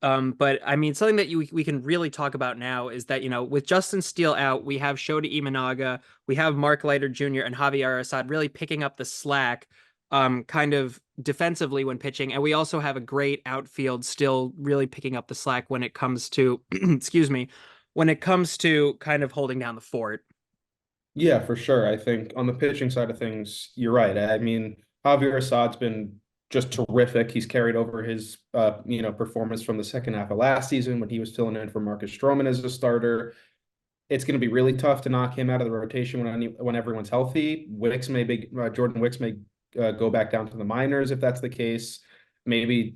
But I mean, something that we can really talk about now is that, with Justin Steele out, we have Shota Imanaga, we have Mark Leiter Jr. and Javier Assad really picking up the slack, kind of defensively when pitching. And we also have a great outfield still really picking up the slack when it comes to, excuse me, when it comes to kind of holding down the fort. Yeah, for sure. I think on the pitching side of things, you're right. I mean, Javier Assad's been just terrific. He's carried over his performance from the second half of last season when he was filling in for Marcus Stroman as a starter. It's going to be really tough to knock him out of the rotation when everyone's healthy. Jordan Wicks may go back down to the minors if that's the case. Maybe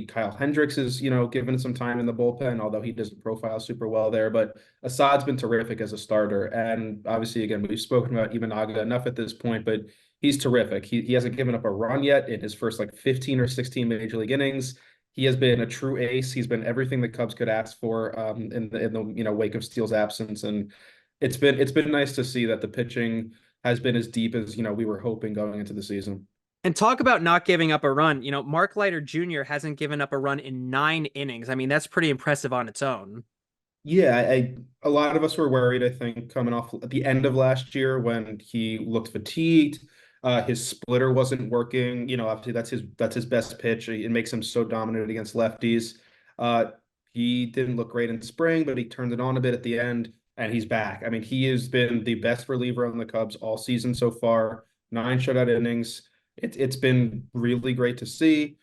Kyle Hendricks is, given some time in the bullpen, although he doesn't profile super well there. But Assad's been terrific as a starter. And obviously, again, we've spoken about Imanaga enough at this point, but he's terrific. He hasn't given up a run yet in his first like 15 or 16 major league innings. He has been a true ace. He's been everything the Cubs could ask for in the wake of Steele's absence, and it's been nice to see that the pitching has been as deep as we were hoping going into the season. And talk about not giving up a run. Mark Leiter Jr. hasn't given up a run in 9 innings. I mean, that's pretty impressive on its own. Yeah, a lot of us were worried, I think, coming off at the end of last year when he looked fatigued. His splitter wasn't working. Obviously that's his best pitch. It makes him so dominant against lefties. Uh, he didn't look great in spring, but he turned it on a bit at the end, and he's back. I mean, he has been the best reliever on the Cubs all season so far. 9 shutout innings. It's been really great to see.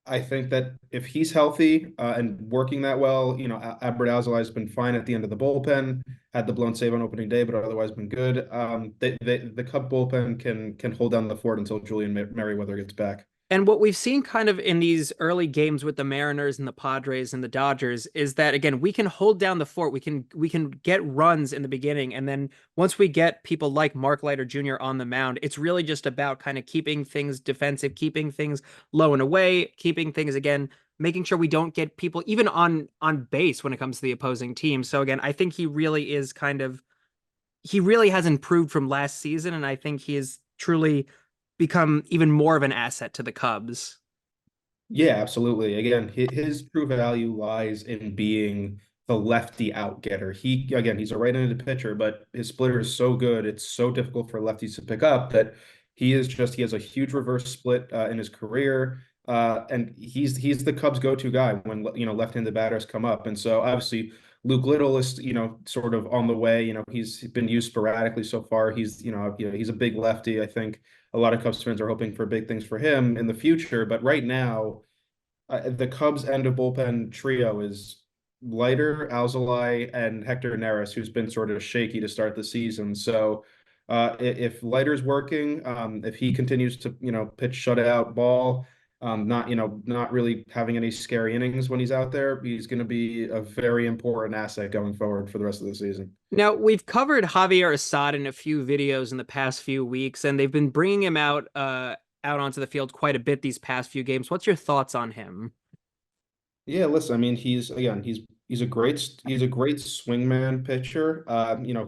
I think that if he's healthy and working that well, Albert Alzolay has been fine at the end of the bullpen. Had the blown save on opening day, but otherwise been good. The Cub bullpen can hold down the fort until Julian Merryweather gets back. And what we've seen kind of in these early games with the Mariners and the Padres and the Dodgers is that, again, we can hold down the fort. We can get runs in the beginning, and then once we get people like Mark Leiter Jr. on the mound, it's really just about kind of keeping things defensive, keeping things low and away, keeping things, again, making sure we don't get people even on base when it comes to the opposing team. So again, I think he really has improved from last season, and I think he has truly become even more of an asset to the Cubs. Yeah, absolutely. Again, his true value lies in being the lefty out getter. He's a right-handed pitcher, but his splitter is so good. It's so difficult for lefties to pick up that he has a huge reverse split in his career. And he's the Cubs' go-to guy when left-handed batters come up. And so obviously Luke Little is sort of on the way. He's been used sporadically so far. He's a big lefty. I think a lot of Cubs fans are hoping for big things for him in the future. But right now, the Cubs end of bullpen trio is Leiter, Alzolay, and Hector Neris, who's been sort of shaky to start the season. So if Leiter's working, if he continues to pitch shutout ball, not really having any scary innings when he's out there, he's going to be a very important asset going forward for the rest of the season. Now, we've covered Javier Assad in a few videos in the past few weeks, and they've been bringing him out onto the field quite a bit these past few games. What's your thoughts on him? Yeah, listen, I mean, he's a great swingman pitcher.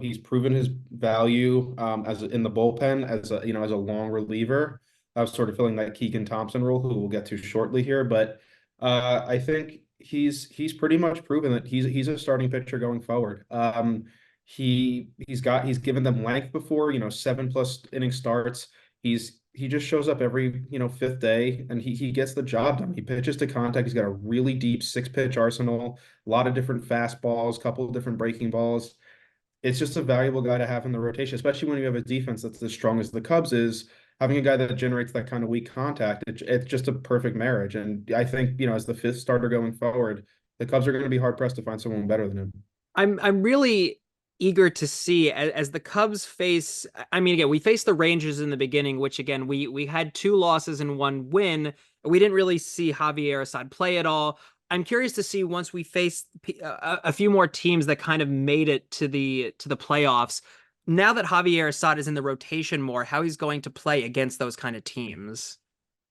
He's proven his value in the bullpen as a long reliever. I was sort of filling that Keegan Thompson role, who we'll get to shortly here, but I think he's pretty much proven that he's a starting pitcher going forward. He's given them length before, 7+ inning starts. He just shows up every fifth day, and he gets the job done. He pitches to contact. He's got a really deep 6 pitch arsenal, a lot of different fastballs, a couple of different breaking balls. It's just a valuable guy to have in the rotation, especially when you have a defense that's as strong as the Cubs is. Having a guy that generates that kind of weak contact, it's just a perfect marriage. And I think as the fifth starter going forward, the Cubs are going to be hard pressed to find someone better than him. I'm really eager to see as the Cubs face. I mean, again, we faced the Rangers in the beginning, which again we had 2 losses and 1 win. We didn't really see Javier Assad play at all. I'm curious to see once we face a few more teams that kind of made it to the playoffs. Now that Javier Assad is in the rotation more, how he's going to play against those kind of teams.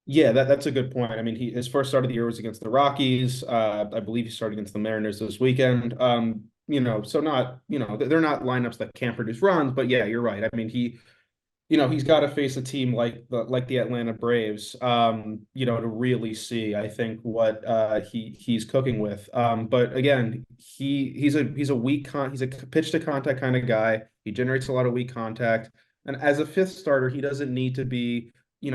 Yeah, that's a good point. I mean, his first start of the year was against the Rockies. I believe he started against the Mariners this weekend. So not, they're not lineups that can't produce runs, but yeah, you're right. I mean, he's got to face a team like the Atlanta Braves, to really see, I think, what he's cooking with. But again, he's a he's a pitch to contact kind of guy. He generates a lot of weak contact, and as a fifth starter, he doesn't need to be,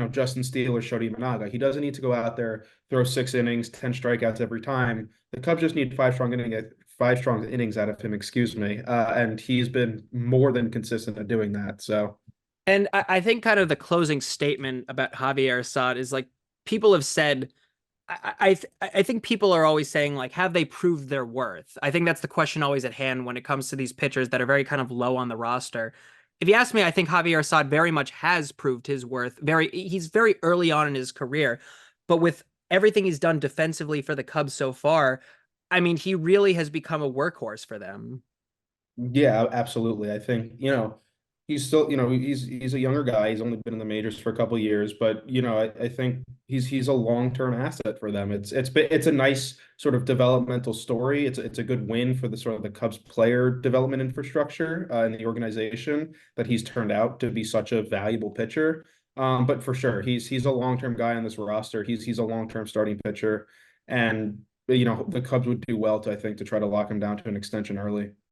Justin Steele or Shodi Managa. He doesn't need to go out there, throw 6 innings, 10 strikeouts every time. The Cubs just need five strong innings out of him, excuse me, and he's been more than consistent at doing that. So. And I think kind of the closing statement about Javier Assad is like people have said I think people are always saying like, have they proved their worth? I think that's the question always at hand when it comes to these pitchers that are very kind of low on the roster. If you ask me, I think Javier Assad very much has proved his worth. He's very early on in his career, but with everything he's done defensively for the Cubs so far, I mean, he really has become a workhorse for them. Yeah, absolutely. I think, he's still, he's a younger guy. He's only been in the majors for a couple of years, but I think he's a long-term asset for them. It's a nice sort of developmental story. It's a good win for the sort of the Cubs player development infrastructure in the organization that he's turned out to be such a valuable pitcher. But for sure, he's a long-term guy on this roster. He's a long-term starting pitcher, and the Cubs would do well to, I think, to try to lock him down to an extension early.